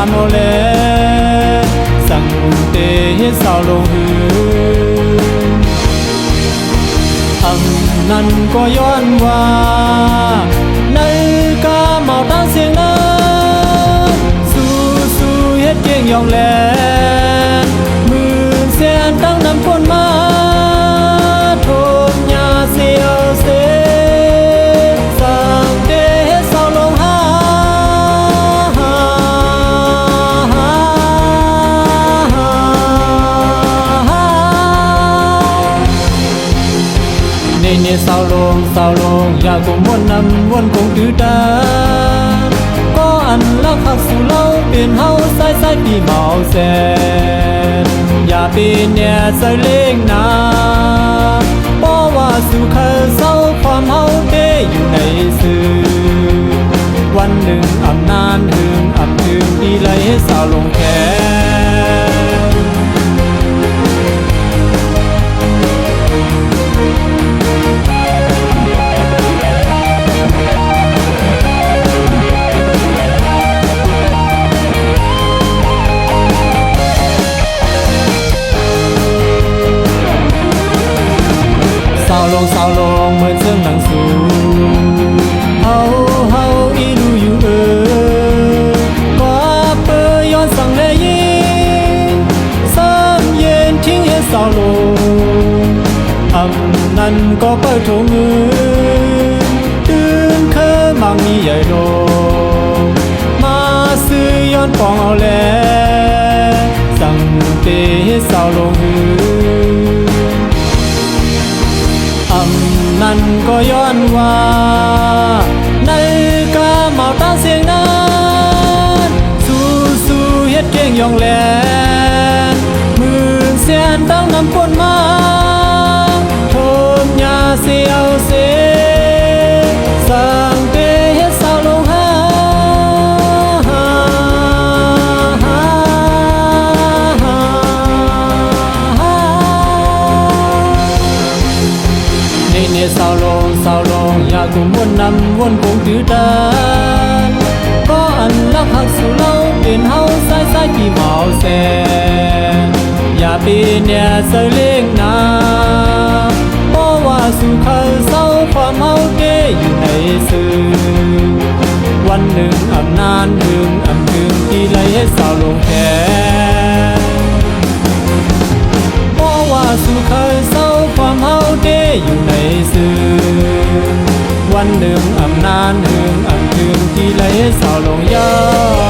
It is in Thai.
โมเลสังเตเศร้าลงหืออันนั้นก็ย้อนว่าในกาเมาตั้งเสียงนั้นสู้เฮ็ดเก่งยองแลมือเสียนตั้งนำคนมาโทษยาเสียวเสสังเตเศร้าลงหานี่เศร้าลงอยากกูม้วนนำวนคงถือดาก็อันลักหักสู่เล่าเป็นเฮาใส่ปีเมาแสนอย่าเป็นเนี่ยใส่เล่งนาเพราะว่าสู่เคยเศร้าความเฮาเด้อยู่ในสื่อวันหนึ่งอำนานถึงดีไหลเศร้าลงแค่เศร้าลงเหมือนเสื่องหนังสูเฮาอีดูอยู่ก็เปยย้อนสั่งแลยิงซ้ำเย็นทิ้งเฮ็ดเศร้าลงอำนั้นก็เปิดโถงมือตื่นเคยมังมีใหญ่ลงมาซื้อย้อนปองเอาแลสั่งเตเฮ็ดเศร้าลงหือนั่นก็ย้อนว่าในกาเมาตั้งเสียงนั้นสู้เฮ็ดเก่งยองแลมือเสียนตั้งนำคนมาโทมยาเสียวเสสั่งเตเฮ็ดเศร้าลงหานี่เศร้าลงอยากกูม้วนนำวนคงถือดานก็อันลักหักสู่เล่าเป็นเฮาใส่ปีเมาแสนอย่าปีเนี่ยใส่เล่งนาเพราะว่าสู่เคยเศร้าความเฮาเด้อยู่ในสื่อวันหนึ่งอำนานถึงที่ไหลให้เศร้าลงแค่เพราะว่าสู่เคยเศร้าความเฮาเด้อยู่ในสื่อวันหนึ่งอำนานถึงที่ไหลเศร้าลงยา